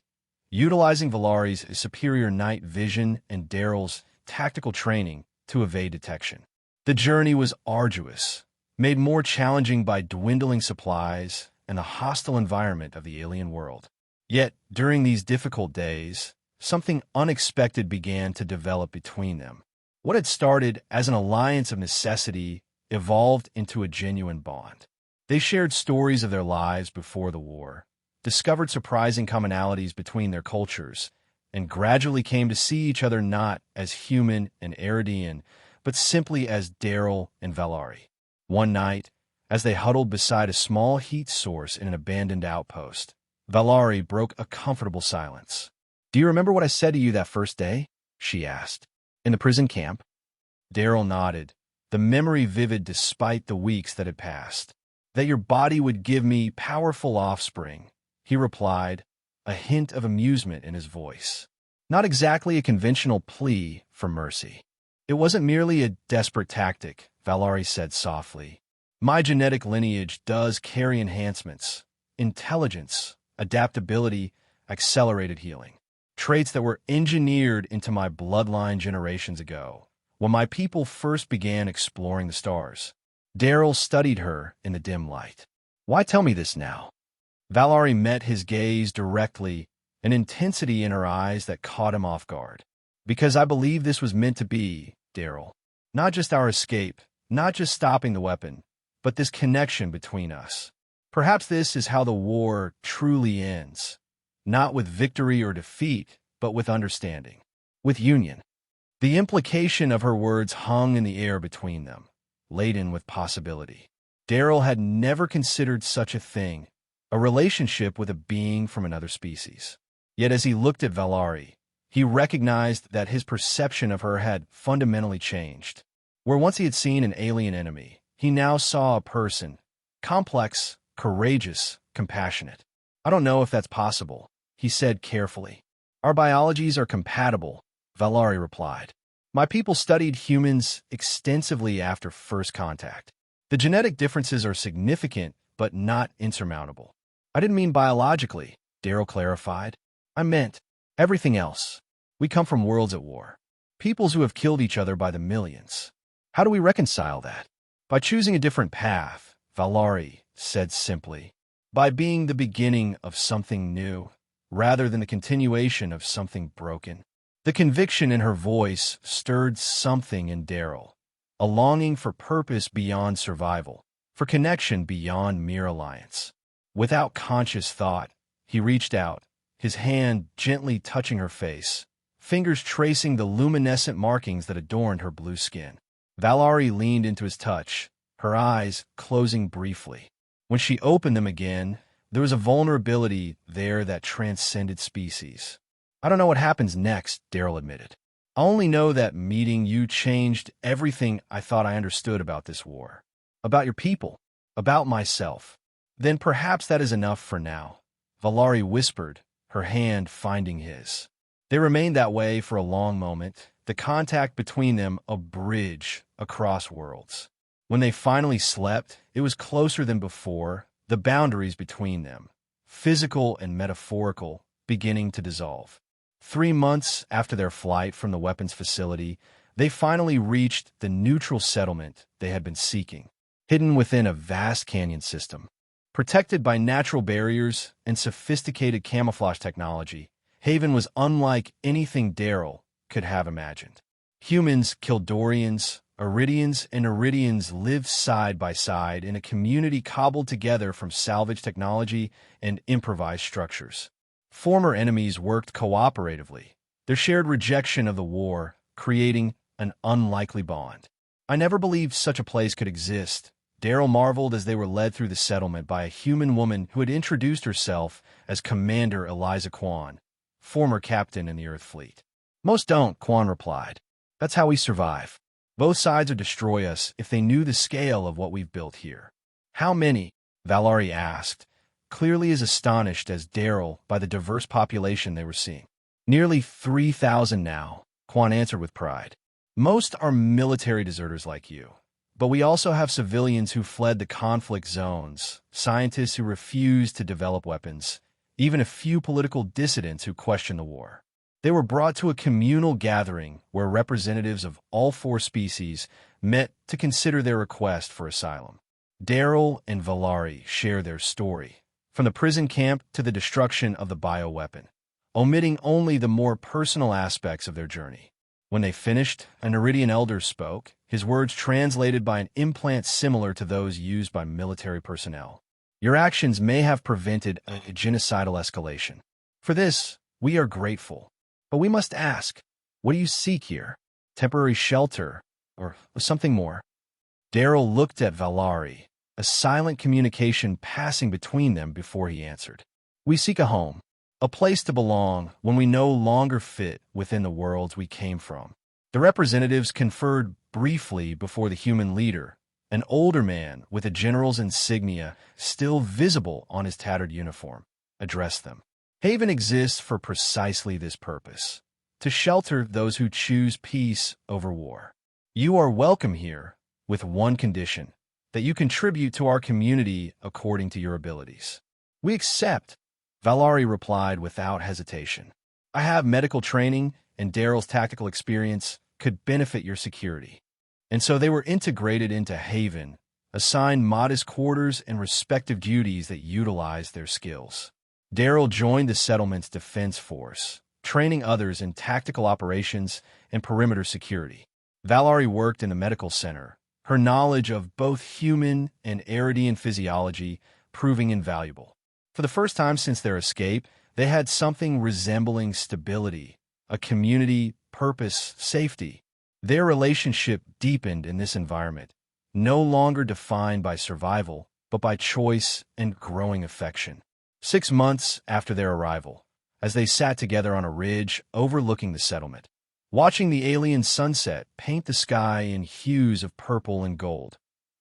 utilizing Valari's superior night vision and Daryl's tactical training to evade detection. The journey was arduous, made more challenging by dwindling supplies and the hostile environment of the alien world. Yet, during these difficult days, something unexpected began to develop between them. What had started as an alliance of necessity evolved into a genuine bond. They shared stories of their lives before the war, discovered surprising commonalities between their cultures, and gradually came to see each other not as human and Eridian, but simply as Daryl and Valari. One night, as they huddled beside a small heat source in an abandoned outpost, Valari broke a comfortable silence. "Do you remember what I said to you that first day?" she asked. "In the prison camp?" Daryl nodded, the memory vivid despite the weeks that had passed. "That your body would give me powerful offspring," he replied, a hint of amusement in his voice. Not exactly a conventional plea for mercy. "It wasn't merely a desperate tactic," Valari said softly. "My genetic lineage does carry enhancements, intelligence, adaptability, accelerated healing. Traits that were engineered into my bloodline generations ago, when my people first began exploring the stars." Daryl studied her in the dim light. "Why tell me this now?" Valari met his gaze directly, an intensity in her eyes that caught him off guard. "Because I believe this was meant to be, Daryl. Not just our escape, not just stopping the weapon, but this connection between us. Perhaps this is how the war truly ends. Not with victory or defeat, but with understanding. With union." The implication of her words hung in the air between them, laden with possibility. Daryl had never considered such a thing, a relationship with a being from another species. Yet as he looked at Valari, he recognized that his perception of her had fundamentally changed. Where once he had seen an alien enemy, he now saw a person, complex, courageous, compassionate. "I don't know if that's possible," he said carefully. "Our biologies are compatible," Valari replied. "My people studied humans extensively after first contact. The genetic differences are significant, but not insurmountable." "I didn't mean biologically," Daryl clarified. "I meant everything else. We come from worlds at war. Peoples who have killed each other by the millions. How do we reconcile that?" "By choosing a different path," Valari said simply. "By being the beginning of something new, rather than the continuation of something broken." The conviction in her voice stirred something in Daryl, a longing for purpose beyond survival, for connection beyond mere alliance. Without conscious thought, he reached out, his hand gently touching her face, fingers tracing the luminescent markings that adorned her blue skin. Valari leaned into his touch, her eyes closing briefly. When she opened them again, there was a vulnerability there that transcended species. "I don't know what happens next," Daryl admitted. "I only know that meeting you changed everything I thought I understood about this war. About your people. About myself." "Then perhaps that is enough for now," Valari whispered, her hand finding his. They remained that way for a long moment, the contact between them a bridge across worlds. When they finally slept, it was closer than before, the boundaries between them, physical and metaphorical, beginning to dissolve. 3 months after their flight from the weapons facility, they finally reached the neutral settlement they had been seeking, hidden within a vast canyon system. Protected by natural barriers and sophisticated camouflage technology, Haven was unlike anything Daryl could have imagined. Humans, Kildorians, Iridians, and Iridians lived side by side in a community cobbled together from salvage technology and improvised structures. Former enemies worked cooperatively, their shared rejection of the war creating an unlikely bond. "I never believed such a place could exist," Daryl marveled as they were led through the settlement by a human woman who had introduced herself as Commander Eliza Kwan, former captain in the Earth Fleet. "Most don't," Kwan replied. "That's how we survive. Both sides would destroy us if they knew the scale of what we've built here." "How many?" Valari asked, clearly as astonished as Daryl by the diverse population they were seeing. "Nearly 3,000 now," Kwan answered with pride. "Most are military deserters like you. But we also have civilians who fled the conflict zones, scientists who refused to develop weapons, even a few political dissidents who questioned the war. They were brought to a communal gathering where representatives of all 4 species met to consider their request for asylum. Daryl and Valari share their story, from the prison camp to the destruction of the bioweapon, omitting only the more personal aspects of their journey. When they finished, an Iridian elder spoke, his words translated by an implant similar to those used by military personnel. "Your actions may have prevented a genocidal escalation. For this, we are grateful. But we must ask, what do you seek here? Temporary shelter, or something more? Daryl looked at Valari, a silent communication passing between them before he answered. We seek a home, a place to belong when we no longer fit within the worlds we came from. The representatives conferred briefly before the human leader, an older man with a general's insignia still visible on his tattered uniform, addressed them. Haven exists for precisely this purpose, to shelter those who choose peace over war. You are welcome here, with one condition, that you contribute to our community according to your abilities. We accept, Valari replied without hesitation. I have medical training, and Daryl's tactical experience could benefit your security. And so they were integrated into Haven, assigned modest quarters and respective duties that utilized their skills. Daryl joined the settlement's defense force, training others in tactical operations and perimeter security. Valari worked in the medical center, her knowledge of both human and Eridian physiology proving invaluable. For the first time since their escape, they had something resembling stability, a community, purpose, safety. Their relationship deepened in this environment, no longer defined by survival, but by choice and growing affection. 6 months after their arrival, as they sat together on a ridge overlooking the settlement, watching the alien sunset paint the sky in hues of purple and gold,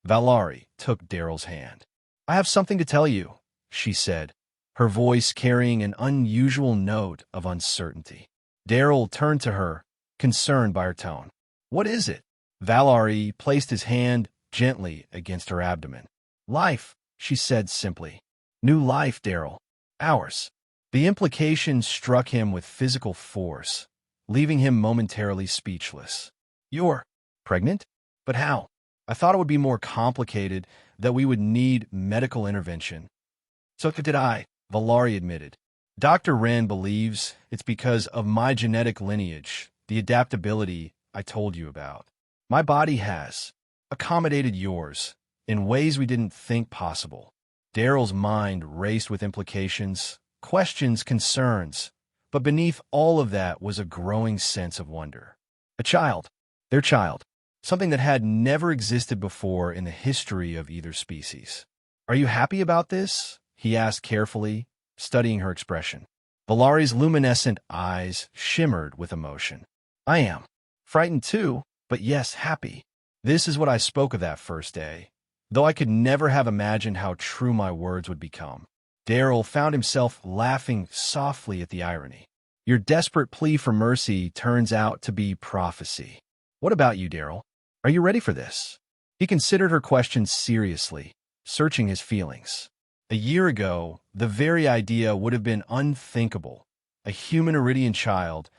Valari took Daryl's hand. I have something to tell you, she said, her voice carrying an unusual note of uncertainty. Daryl turned to her, concerned by her tone. What is it? Valari placed his hand gently against her abdomen. Life, she said simply. New life, Daryl. Ours. The implication struck him with physical force, leaving him momentarily speechless. You're pregnant? But how? I thought it would be more complicated, that we would need medical intervention. So did I, Valari admitted. Dr. Wren believes it's because of my genetic lineage, the adaptability I told you about. My body has accommodated yours in ways we didn't think possible. Daryl's mind raced with implications, questions, concerns, but beneath all of that was a growing sense of wonder. A child, their child, something that had never existed before in the history of either species. Are you happy about this? He asked carefully, studying her expression. Valari's luminescent eyes shimmered with emotion. I am. Frightened too, but yes, happy. This is what I spoke of that first day, though I could never have imagined how true my words would become. Daryl found himself laughing softly at the irony. Your desperate plea for mercy turns out to be prophecy. What about you, Daryl? Are you ready for this? He considered her question seriously, searching his feelings. A year ago, the very idea would have been unthinkable. A human Iridian child,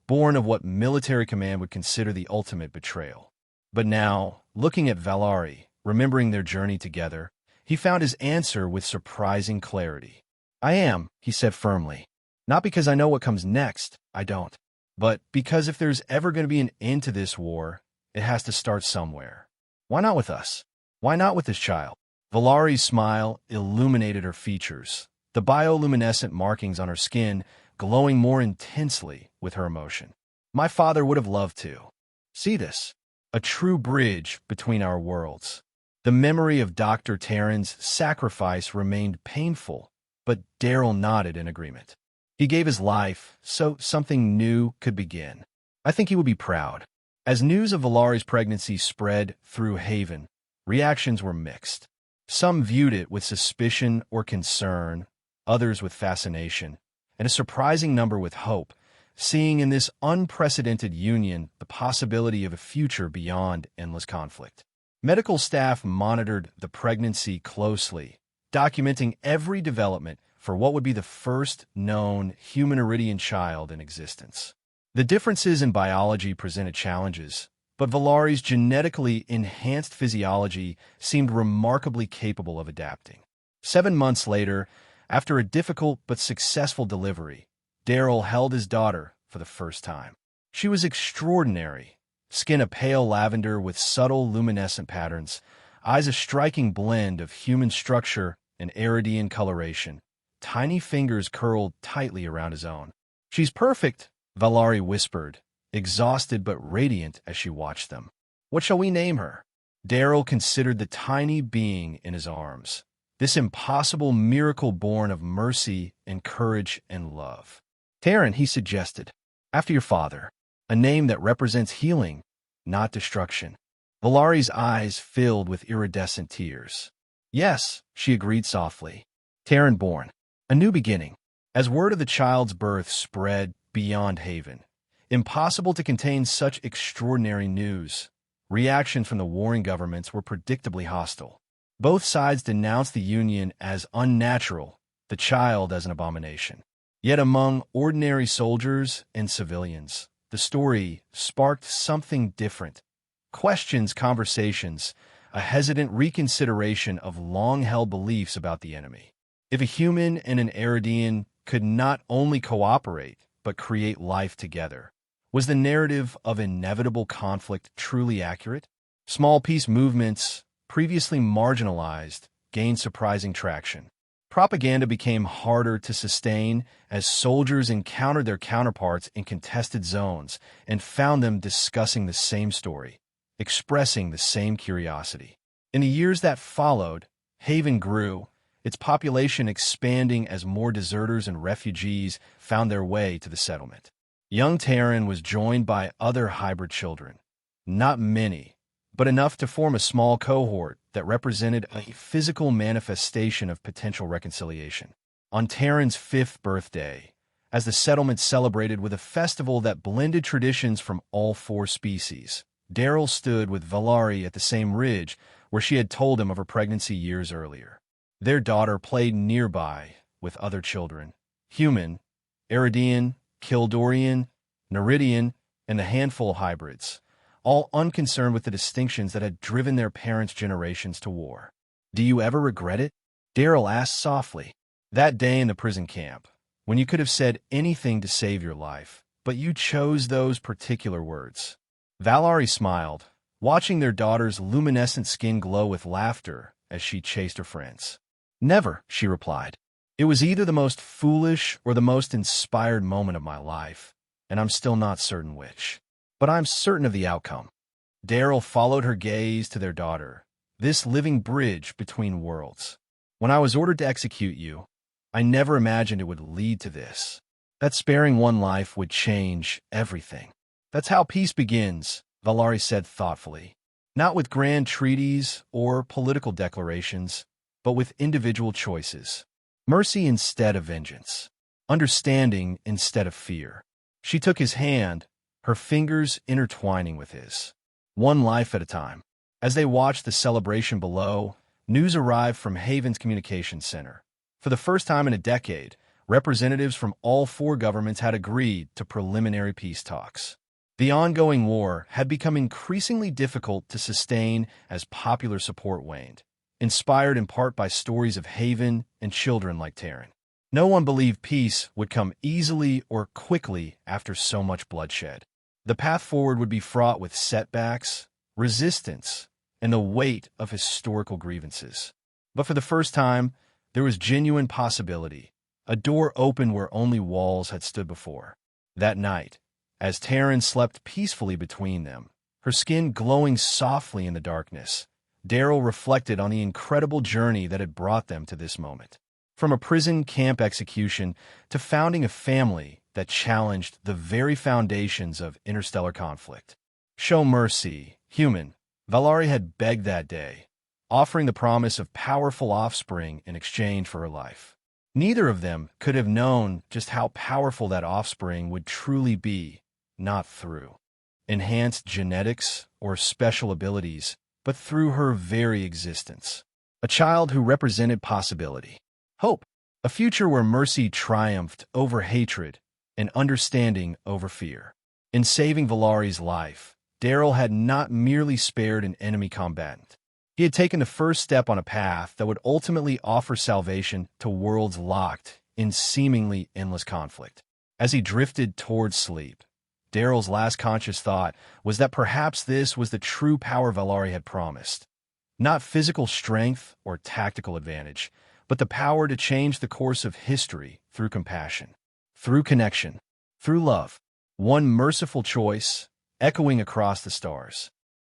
born of what military command would consider the ultimate betrayal. But now, looking at Valari, remembering their journey together, he found his answer with surprising clarity. I am, he said firmly. Not because I know what comes next, I don't. But because if there's ever going to be an end to this war, it has to start somewhere. Why not with us? Why not with this child? Valari's smile illuminated her features, the bioluminescent markings on her skin glowing more intensely with her emotion. My father would have loved to. See this, a true bridge between our worlds. The memory of Dr. Taryn's sacrifice remained painful, but Daryl nodded in agreement. He gave his life so something new could begin. I think he would be proud. As news of Valari's pregnancy spread through Haven, reactions were mixed. Some viewed it with suspicion or concern, others with fascination, and a surprising number with hope, seeing in this unprecedented union the possibility of a future beyond endless conflict. Medical staff monitored the pregnancy closely, documenting every development for what would be the first known human Iridian child in existence. The differences in biology presented challenges, but Valari's genetically enhanced physiology seemed remarkably capable of adapting. 7 months later, after a difficult but successful delivery, Daryl held his daughter for the first time. She was extraordinary, skin a pale lavender with subtle luminescent patterns, eyes a striking blend of human structure and Eridian coloration, tiny fingers curled tightly around his own. She's perfect, Valari whispered, exhausted but radiant as she watched them. What shall we name her? Daryl considered the tiny being in his arms, this impossible miracle born of mercy and courage and love. Taryn, he suggested, after your father, a name that represents healing, not destruction. Valari's eyes filled with iridescent tears. Yes, she agreed softly. Taryn born, a new beginning. As word of the child's birth spread beyond Haven, impossible to contain such extraordinary news, reactions from the warring governments were predictably hostile. Both sides denounced the union as unnatural, the child as an abomination. Yet among ordinary soldiers and civilians, the story sparked something different. Questions, conversations, a hesitant reconsideration of long-held beliefs about the enemy. If a human and an Eridian could not only cooperate, but create life together, was the narrative of inevitable conflict truly accurate? Small peace movements, previously marginalized, gained surprising traction. Propaganda became harder to sustain as soldiers encountered their counterparts in contested zones and found them discussing the same story, expressing the same curiosity. In the years that followed, Haven grew, its population expanding as more deserters and refugees found their way to the settlement. Young Taryn was joined by other hybrid children, not many, but enough to form a small cohort that represented a physical manifestation of potential reconciliation. On Taryn's 5th birthday, as the settlement celebrated with a festival that blended traditions from all 4 species, Daryl stood with Valari at the same ridge where she had told him of her pregnancy years earlier. Their daughter played nearby with other children, human, Eridian, Kildorian, Neridian, and the handful of hybrids, all unconcerned with the distinctions that had driven their parents' generations to war. Do you ever regret it? Daryl asked softly. That day in the prison camp, when you could have said anything to save your life, but you chose those particular words. Valari smiled, watching their daughter's luminescent skin glow with laughter as she chased her friends. Never, she replied. It was either the most foolish or the most inspired moment of my life, and I'm still not certain which. But I'm certain of the outcome. Daryl followed her gaze to their daughter, this living bridge between worlds. When I was ordered to execute you, I never imagined it would lead to this. That sparing one life would change everything. That's how peace begins, Valari said thoughtfully. Not with grand treaties or political declarations, but with individual choices. Mercy instead of vengeance. Understanding instead of fear. She took his hand, her fingers intertwining with his. One life at a time. As they watched the celebration below, news arrived from Haven's Communications Center. For the first time in a decade, representatives from all 4 governments had agreed to preliminary peace talks. The ongoing war had become increasingly difficult to sustain as popular support waned, inspired in part by stories of Haven and children like Taryn. No one believed peace would come easily or quickly after so much bloodshed. The path forward would be fraught with setbacks, resistance, and the weight of historical grievances. But for the first time, there was genuine possibility, a door opened where only walls had stood before. That night, as Taryn slept peacefully between them, her skin glowing softly in the darkness, Daryl reflected on the incredible journey that had brought them to this moment. From a prison camp execution to founding a family that challenged the very foundations of interstellar conflict. Show mercy, human, Valari had begged that day, offering the promise of powerful offspring in exchange for her life. Neither of them could have known just how powerful that offspring would truly be, not through enhanced genetics or special abilities, but through her very existence. A child who represented possibility, hope, a future where mercy triumphed over hatred and understanding over fear. In saving Valari's life, Daryl had not merely spared an enemy combatant. He had taken the first step on a path that would ultimately offer salvation to worlds locked in seemingly endless conflict. As he drifted towards sleep, Daryl's last conscious thought was that perhaps this was the true power Valari had promised. Not physical strength or tactical advantage, but the power to change the course of history through compassion, through connection, through love. One merciful choice, echoing across the stars.